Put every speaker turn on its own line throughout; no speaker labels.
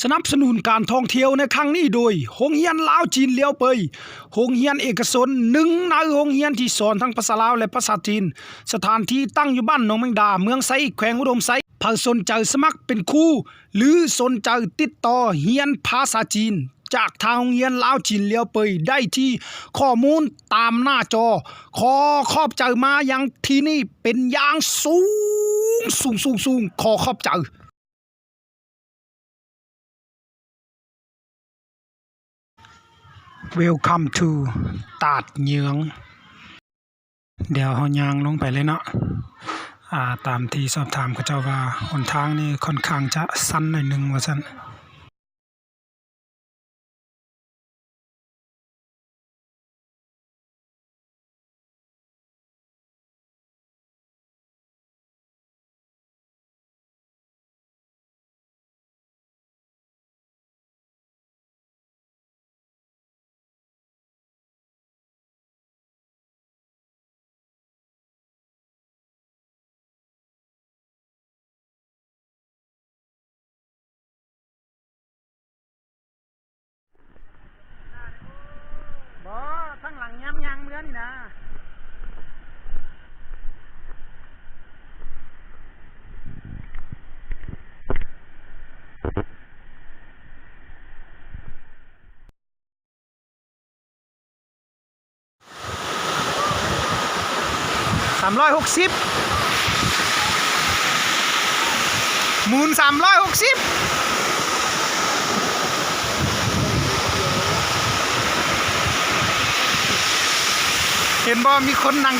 สนับสนุนการท่องเที่ยวในครั้งนี้โดยโรงเรียนลาวจีนเลี้ยวเปยโรงเรียนเอกชนหนึ่งในโรงเรียนที่สอนทั้งภาษาลาวและภาษาจีนสถานที่ตั้งอยู่บ้านหนองแมงดาเมืองไซแขวงอุดมไซใครสนใจสมัครเป็นครูหรือสนใจติดต่อเรียนภาษาจีนจากทางโรงเรียนลาวจีนเลี้ยวเปยได้ที่ข้อมูลตามหน้าจอขอขอบใจมายังที่นี่เป็นอย่างสูงขอขอบใจWelcome to ตาดเหยืองเดี๋ยวเฮาย่างลงไปเลยเนาะตามที่สอบถามเขาเจ้าว่าหนทางนี่ค่อนข้างจะสั้นหน่อยนึงว่าซั่นบ่ทั้งหลังย้ำยางเมือนี่นะ360หมุน360เห็นบ่มีคนนั่ง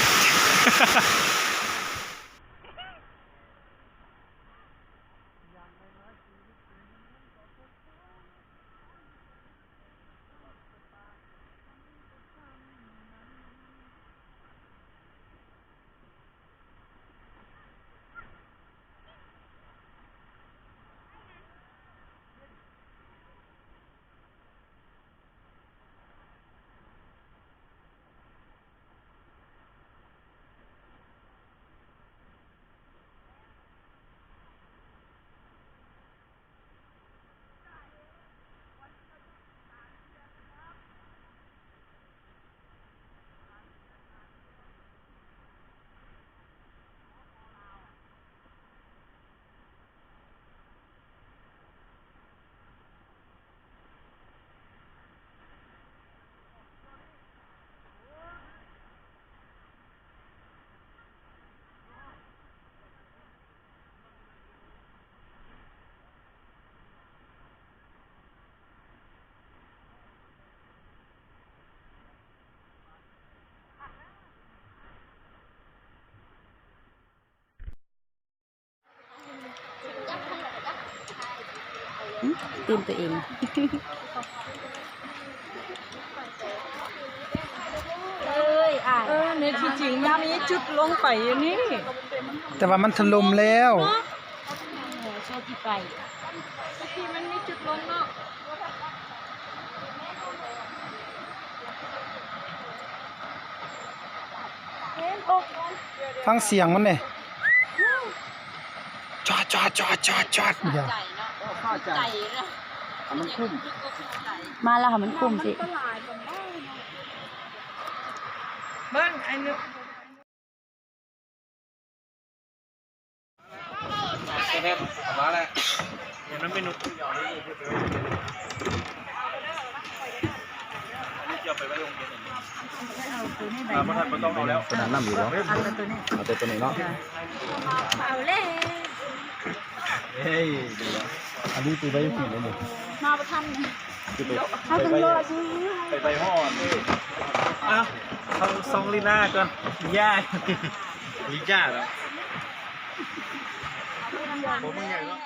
ตีนตัวเองในที่จริงมันมีจุดลงไปอยู่นี่
แต่ว่ามันถล่มแล้ว
ชอบที่ไปที่มันมีจุดลงเนาะ
ฟังเสียงมันเนี่ยจอดอย่า
ใจมันคุ้มมาแล้วค่ะมันคุ้มสิเบิ้งไอ้นึก
มาแล้ว
เดี๋ยวนั้นเป็นนกยอนี่
จะไปไว้โรงเรียน
เอาตัวนี้ใบ
มันต้องเอาแล้ว
ตัวนั้นน้ำอยู่เนาะเอาตัวนี้เนาะ
เอาเลย
เฮ้ยอันนี้ตัวใบผีเลยนี่
มาประทันเลย
เอาตัว
ไปห่อ
เขาซองลีน่าก่อนย่า
ลิซ่าแล้วผมมึงใหญ่แล้ว